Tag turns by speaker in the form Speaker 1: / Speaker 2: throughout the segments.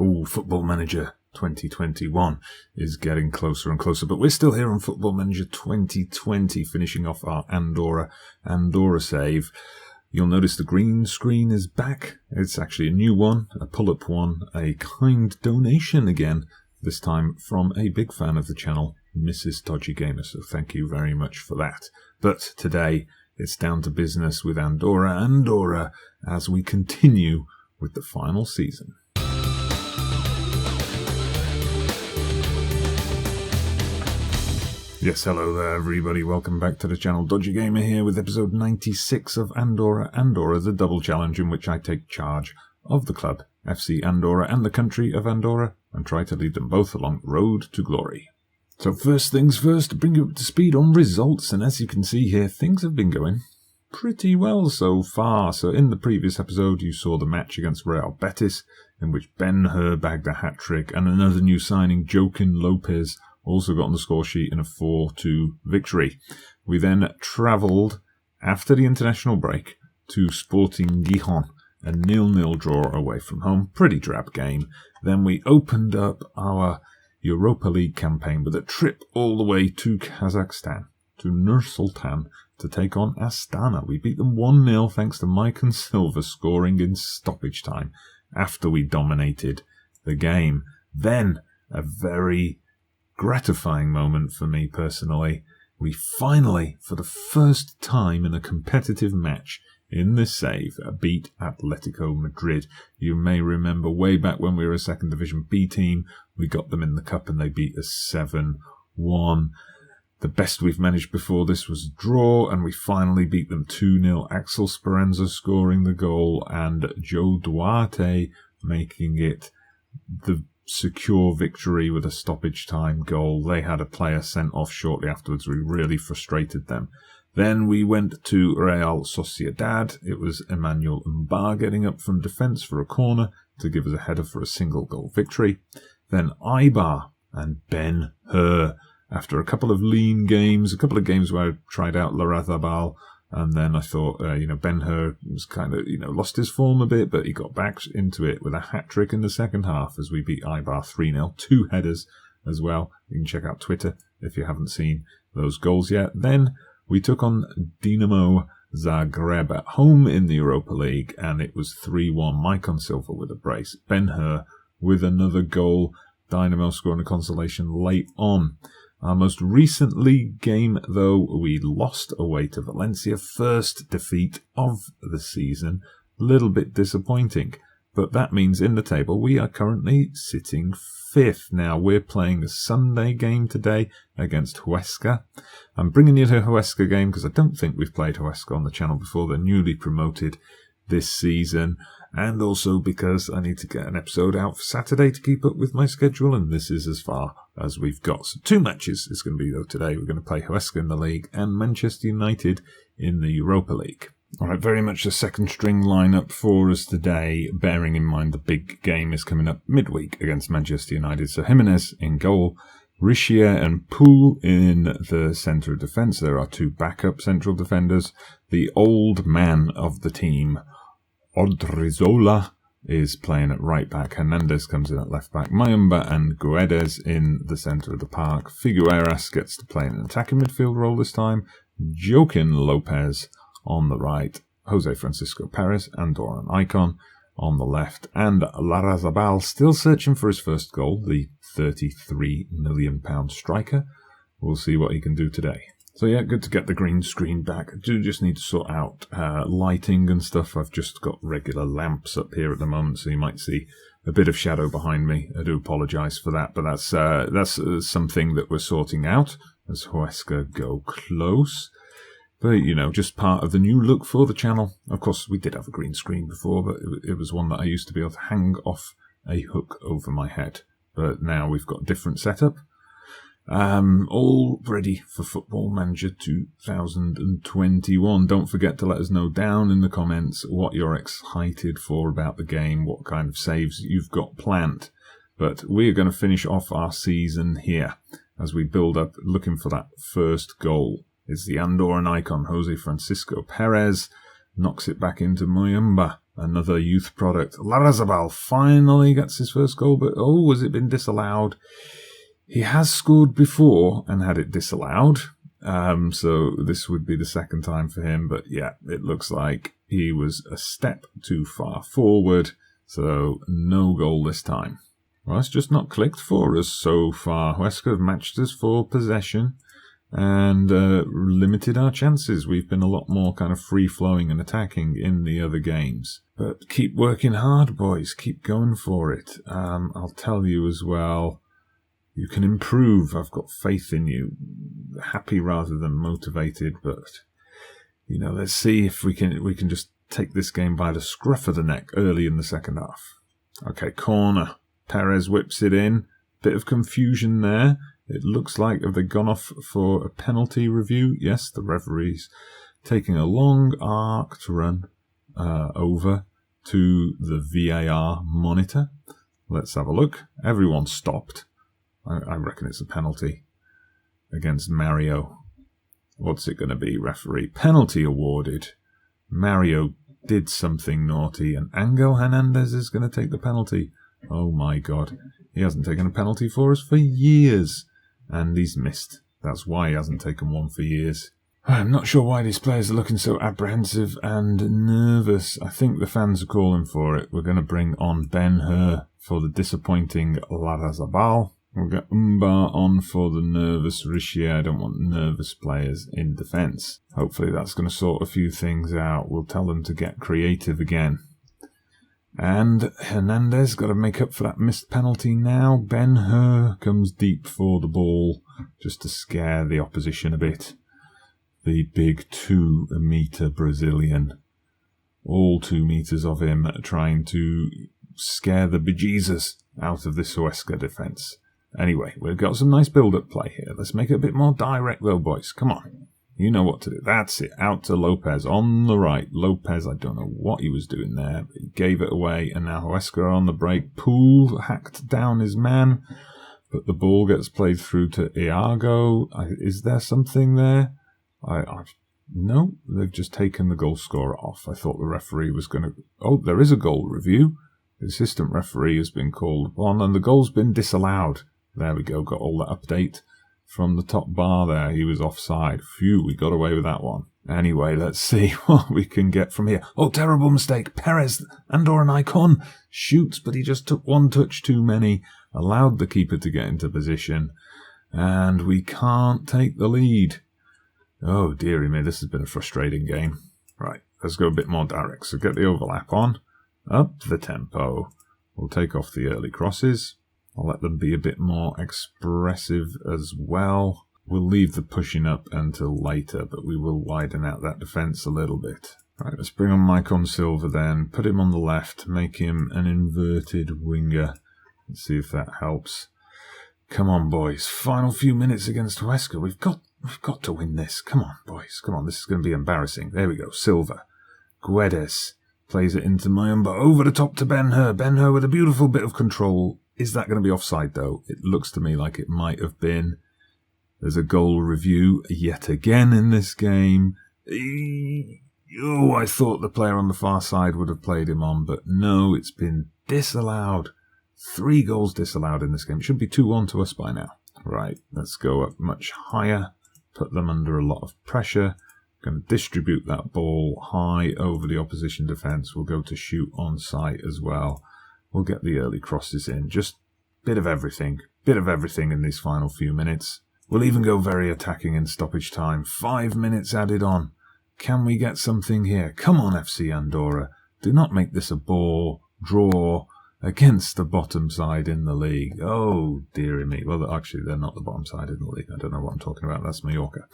Speaker 1: Football Manager 2021 is getting closer and closer, but we're still here on Football Manager 2020, finishing off our Andorra save. You'll notice the green screen is back. It's actually a new one, a pull-up one, a kind donation again, this time from a big fan of the channel, Mrs. Dodgy Gamer, so thank you very much for that. But today, it's down to business with Andorra as we continue with the final season. Yes, hello there everybody, welcome back to the channel. Dodgy Gamer here with episode 96 of Andorra, the double challenge in which I take charge of the club, FC Andorra, and the country of Andorra, and try to lead them both along the road to glory. So first things first, to bring you up to speed on results, and as you can see here, things have been going pretty well so far. So in the previous episode, you saw the match against Real Betis, in which Ben Hur bagged a hat-trick, and another new signing, Joaquin Lopez, also got on the score sheet in a 4-2 victory. We then travelled, after the international break, to Sporting Gijón, a 0-0 draw away from home. Pretty drab game. Then we opened up our Europa League campaign with a trip all the way to Kazakhstan, to Nur-Sultan, to take on Astana. We beat them 1-0 thanks to Mike and Silva scoring in stoppage time after we dominated the game. Then, a very gratifying moment for me personally. We finally, for the first time in a competitive match in this save, beat Atletico Madrid. You may remember way back when we were a second division B team, we got them in the cup and they beat us 7-1. The best we've managed before this was a draw, and we finally beat them 2-0. Axel Speranza scoring the goal and Joe Duarte making it the secure victory with a stoppage time goal. They had a player sent off shortly afterwards. We really frustrated them. Then we went to Real Sociedad. It was Emmanuel Mbar getting up from defence for a corner to give us a header for a single goal victory. Then Eibar and Ben Hur. After a couple of lean games, a couple of games where I tried out Larrazabal, and then I thought, Ben Hur was kind of, lost his form a bit, but he got back into it with a hat-trick in the second half as we beat Eibar 3-0. 2 headers as well. You can check out Twitter if you haven't seen those goals yet. Then we took on Dinamo Zagreb at home in the Europa League, and it was 3-1. Mike on Silva with a brace. Ben Hur with another goal. Dynamo scoring a consolation late on. Our most recent league game, though, we lost away to Valencia. First defeat of the season. A little bit disappointing. But that means in the table we are currently sitting 5th. Now, we're playing a Sunday game today against Huesca. I'm bringing you the Huesca game because I don't think we've played Huesca on the channel before. They're newly promoted this season. And also because I need to get an episode out for Saturday to keep up with my schedule, and this is as far as we've got. So 2 matches is going to be, though, today. We're going to play Huesca in the league and Manchester United in the Europa League. All right, very much the second string lineup for us today, bearing in mind the big game is coming up midweek against Manchester United. So Jimenez in goal, Richier and Poole in the centre of defence. There are 2 backup central defenders. The old man of the team, Odrizola, is playing at right back. Hernandez comes in at left back. Mayumba and Guedes in the centre of the park. Figueras gets to play in an attacking midfield role this time. Joaquin Lopez on the right. Jose Francisco Perez, Andorran icon on the left. And Larrazabal still searching for his first goal, the £33 million striker. We'll see what he can do today. So yeah, good to get the green screen back. I do just need to sort out lighting and stuff. I've just got regular lamps up here at the moment, so you might see a bit of shadow behind me. I do apologise for that, but that's something that we're sorting out as Huesca go close. But, just part of the new look for the channel. Of course, we did have a green screen before, but it was one that I used to be able to hang off a hook over my head. But now we've got a different setup. All ready for Football Manager 2021. Don't forget to let us know down in the comments what you're excited for about the game, what kind of saves you've got planned. But we're going to finish off our season here as we build up looking for that first goal. It's the Andorran icon, Jose Francisco Perez, knocks it back into Mayumba. Another youth product. Larrazabal finally gets his first goal, but has it been disallowed? He has scored before and had it disallowed. So this would be the second time for him. But yeah, it looks like he was a step too far forward. So no goal this time. Well, it's just not clicked for us so far. Huesca have matched us for possession and limited our chances. We've been a lot more kind of free-flowing and attacking in the other games. But keep working hard, boys. Keep going for it. I'll tell you as well, you can improve. I've got faith in you. Happy rather than motivated, but let's see if we can just take this game by the scruff of the neck early in the second half. Okay, corner. Perez whips it in. Bit of confusion there. It looks like, have they gone off for a penalty review? Yes, the referee's taking a long arc to run over to the VAR monitor. Let's have a look. Everyone stopped. I reckon it's a penalty against Mario. What's it going to be, referee? Penalty awarded. Mario did something naughty, and Angel Hernandez is going to take the penalty. Oh my God. He hasn't taken a penalty for us for years. And he's missed. That's why he hasn't taken one for years. I'm not sure why these players are looking so apprehensive and nervous. I think the fans are calling for it. We're going to bring on Ben-Hur for the disappointing Larrazabal. We'll get Umbar on for the nervous Richier. I don't want nervous players in defence. Hopefully that's going to sort a few things out. We'll tell them to get creative again. And Hernandez got to make up for that missed penalty now. Ben-Hur comes deep for the ball just to scare the opposition a bit. The big 2-metre Brazilian. All 2 metres of him trying to scare the bejesus out of this Huesca defence. Anyway, we've got some nice build-up play here. Let's make it a bit more direct though, boys. Come on. You know what to do. That's it. Out to Lopez on the right. Lopez, I don't know what he was doing there, but he gave it away. And now Huesca on the break. Poole hacked down his man, but the ball gets played through to Iago. Is there something there? No, they've just taken the goal scorer off. I thought the referee was going to... Oh, there is a goal review. The assistant referee has been called upon, and the goal's been disallowed. There we go. Got all that update. From the top bar there, he was offside. Phew, we got away with that one. Anyway, let's see what we can get from here. Oh, terrible mistake. Perez, Andorran icon, shoots, but he just took one touch too many. Allowed the keeper to get into position. And we can't take the lead. Oh, dearie me, this has been a frustrating game. Right, let's go a bit more direct. So get the overlap on. Up the tempo. We'll take off the early crosses. I'll let them be a bit more expressive as well. We'll leave the pushing up until later, but we will widen out that defence a little bit. Right, let's bring on Maicon Silva then. Put him on the left. Make him an inverted winger. Let's see if that helps. Come on, boys. Final few minutes against Huesca. We've got to win this. Come on, boys. Come on, this is going to be embarrassing. There we go. Silva. Guedes plays it into Mayumba. Over the top to Ben-Hur. Ben-Hur with a beautiful bit of control. Is that going to be offside, though? It looks to me like it might have been. There's a goal review yet again in this game. Oh, I thought the player on the far side would have played him on, but no, it's been disallowed. 3 goals disallowed in this game. It should be 2-1 to us by now. Right, let's go up much higher. Put them under a lot of pressure. Going to distribute that ball high over the opposition defence. We'll go to shoot on sight as well. We'll get the early crosses in. Just bit of everything. Bit of everything in these final few minutes. We'll even go very attacking in stoppage time. 5 minutes added on. Can we get something here? Come on, FC Andorra. Do not make this a bore draw against the bottom side in the league. Oh, dearie me. Well, actually, they're not the bottom side in the league. I don't know what I'm talking about. That's Mallorca.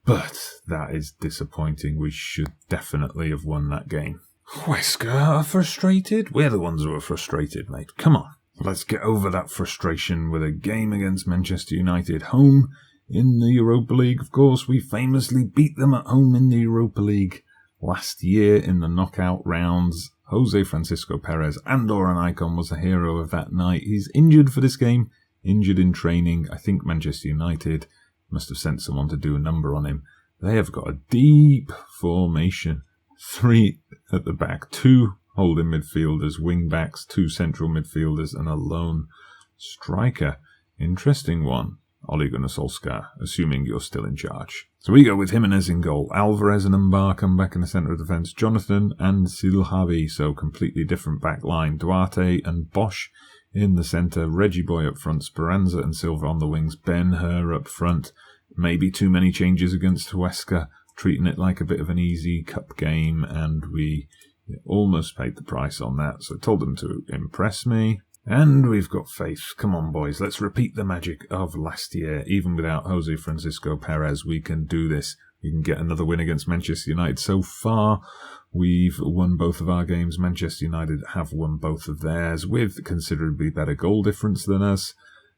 Speaker 1: But that is disappointing. We should definitely have won that game. Huesca are frustrated? We're the ones who are frustrated, mate. Come on. Let's get over that frustration with a game against Manchester United. Home in the Europa League, of course. We famously beat them at home in the Europa League last year in the knockout rounds. Jose Francisco Perez, Andorran icon, was the hero of that night. He's injured for this game, injured in training. I think Manchester United must have sent someone to do a number on him. They have got a deep formation. 3 at the back, 2 holding midfielders, wing backs, 2 central midfielders, and a lone striker. Interesting one. Ole Gunnar Solskjaer, assuming you're still in charge. So we go with Jimenez in goal. Alvarez and Embark come back in the centre of defence. Jonathan and Silhavi, so completely different back line. Duarte and Bosch in the centre. Reggie Boy up front. Speranza and Silva on the wings. Ben-Hur up front. Maybe too many changes against Huesca, treating it like a bit of an easy cup game, and we almost paid the price on that, so I told them to impress me. And we've got faith. Come on, boys, let's repeat the magic of last year. Even without Jose Francisco Perez, we can do this. We can get another win against Manchester United. So far, we've won both of our games. Manchester United have won both of theirs with considerably better goal difference than us.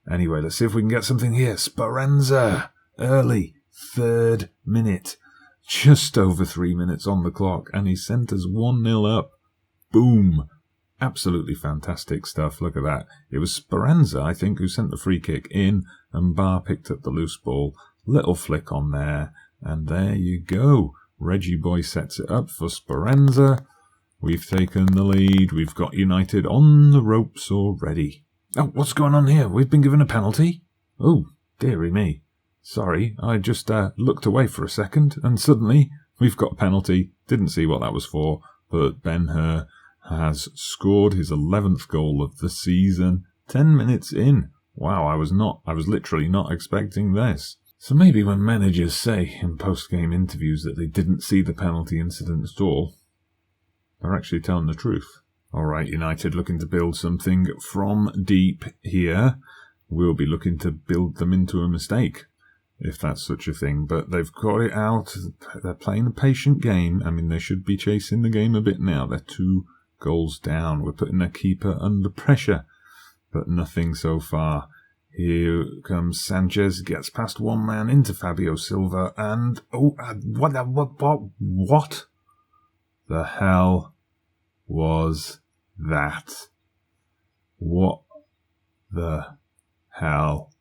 Speaker 1: Anyway, let's see if we can get something here. Speranza, early, 3rd minute. Just over 3 minutes on the clock, and he sent us 1-0 up. Boom. Absolutely fantastic stuff. Look at that. It was Speranza, I think, who sent the free kick in, and Barr picked up the loose ball. Little flick on there, and there you go. Reggie Boy sets it up for Speranza. We've taken the lead. We've got United on the ropes already. Oh, what's going on here? We've been given a penalty? Oh, dearie me. Sorry, I just looked away for a second, and suddenly we've got a penalty. Didn't see what that was for, but Ben-Hur has scored his 11th goal of the season, 10 minutes in. Wow, I was literally not expecting this. So maybe when managers say in post-game interviews that they didn't see the penalty incident at all, they're actually telling the truth. Alright, United looking to build something from deep here. We'll be looking to build them into a mistake, if that's such a thing, but they've got it out. They're playing a patient game. I mean, they should be chasing the game a bit now. They're 2 goals down. We're putting their keeper under pressure, but nothing so far. Here comes Sanchez, gets past one man into Fabio Silva, and what the hell was that? What the hell,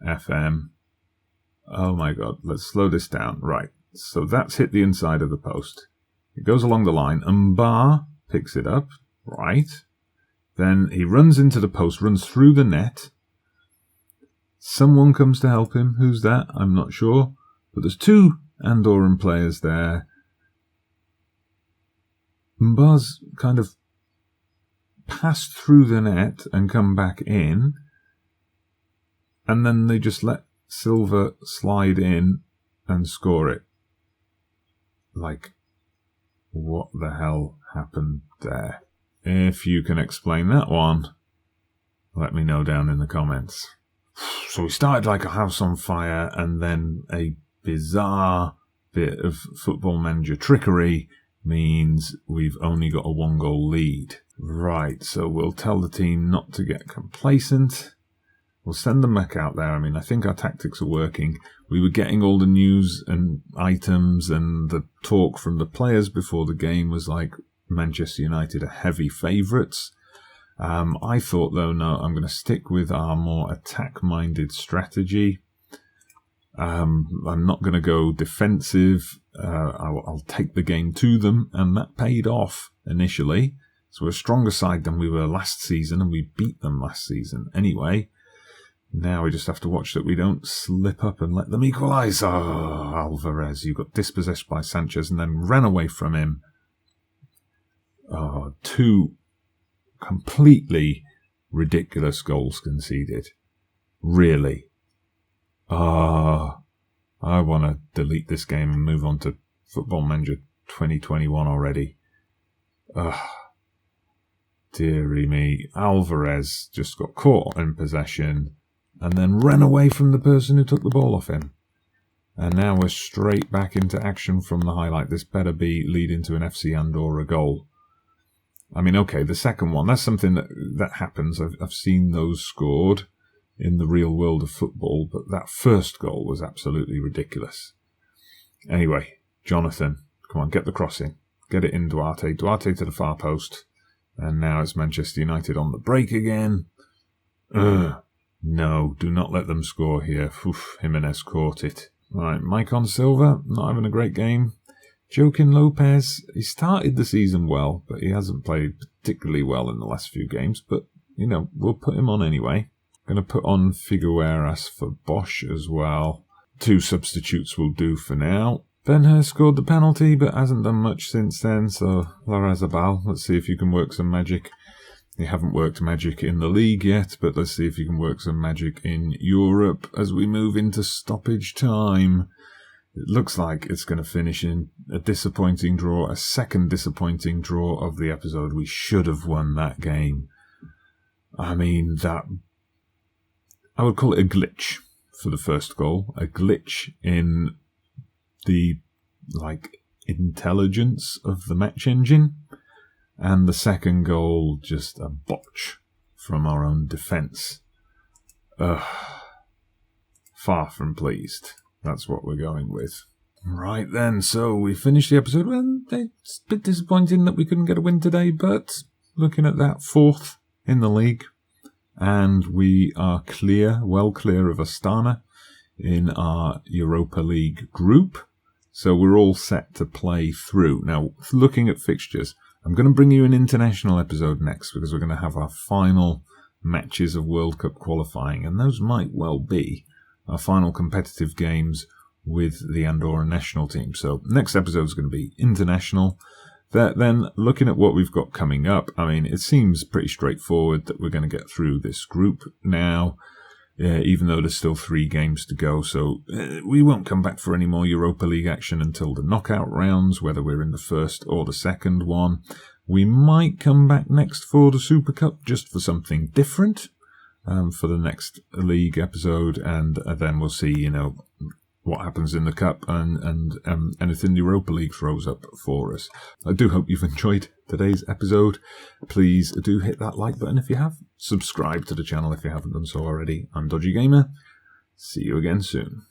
Speaker 1: FM? Oh my god, let's slow this down. Right, so that's hit the inside of the post. It goes along the line, and Barr picks it up. Right. Then he runs into the post, runs through the net. Someone comes to help him. Who's that? I'm not sure. But there's 2 Andorran players there. Barr's kind of passed through the net and come back in. And then they just let Silva slide in and score it. Like, what the hell happened there? If you can explain that one, let me know down in the comments. So we started like a house on fire, and then a bizarre bit of Football Manager trickery means we've only got a 1-goal lead. Right, so we'll tell the team not to get complacent. We'll send them back out there. I mean, I think our tactics are working. We were getting all the news and items, and the talk from the players before the game was like Manchester United are heavy favourites. I thought, though, no, I'm going to stick with our more attack-minded strategy. I'm not going to go defensive. I'll take the game to them, and that paid off initially. So we're a stronger side than we were last season, and we beat them last season anyway. Now we just have to watch that we don't slip up and let them equalise. Oh, Alvarez, you got dispossessed by Sanchez and then ran away from him. Oh, 2 completely ridiculous goals conceded. Really. I want to delete this game and move on to Football Manager 2021 already. Dearie me. Alvarez just got caught in possession and then ran away from the person who took the ball off him. And now we're straight back into action from the highlight. This better be leading to an FC Andorra goal. I mean, okay, the second one, that's something that happens. I've seen those scored in the real world of football, but that first goal was absolutely ridiculous. Anyway, Jonathan, come on, get the crossing. Get it in Duarte. Duarte to the far post. And now it's Manchester United on the break again. No, do not let them score here. Jimenez caught it. Right, Maicon Silva, not having a great game. Joaquin Lopez, he started the season well, but he hasn't played particularly well in the last few games. But, we'll put him on anyway. Going to put on Figueras for Bosch as well. 2 substitutes will do for now. Ben-Hur scored the penalty, but hasn't done much since then, so Larrazabal, let's see if you can work some magic. You haven't worked magic in the league yet, but let's see if you can work some magic in Europe as we move into stoppage time. It looks like it's going to finish in a disappointing draw, a second disappointing draw of the episode. We should have won that game. I mean, I would call it a glitch for the first goal. A glitch in the, intelligence of the match engine. And the second goal, just a botch from our own defence. Far from pleased. That's what we're going with. Right then, so we finished the episode. Well, it's a bit disappointing that we couldn't get a win today, but looking at that, 4th in the league. And we are well clear of Astana in our Europa League group. So we're all set to play through. Now, looking at fixtures, I'm going to bring you an international episode next because we're going to have our final matches of World Cup qualifying, and those might well be our final competitive games with the Andorra national team. So next episode is going to be international. Then looking at what we've got coming up, I mean, it seems pretty straightforward that we're going to get through this group now, even though there's still 3 games to go. So we won't come back for any more Europa League action until the knockout rounds, whether we're in the first or the second one. We might come back next for the Super Cup just for something different for the next league episode, and then we'll see, what happens in the Cup and anything the Europa League throws up for us. I do hope you've enjoyed today's episode. Please do hit that like button if you have. Subscribe to the channel if you haven't done so already. I'm Dodgy Gamer. See you again soon.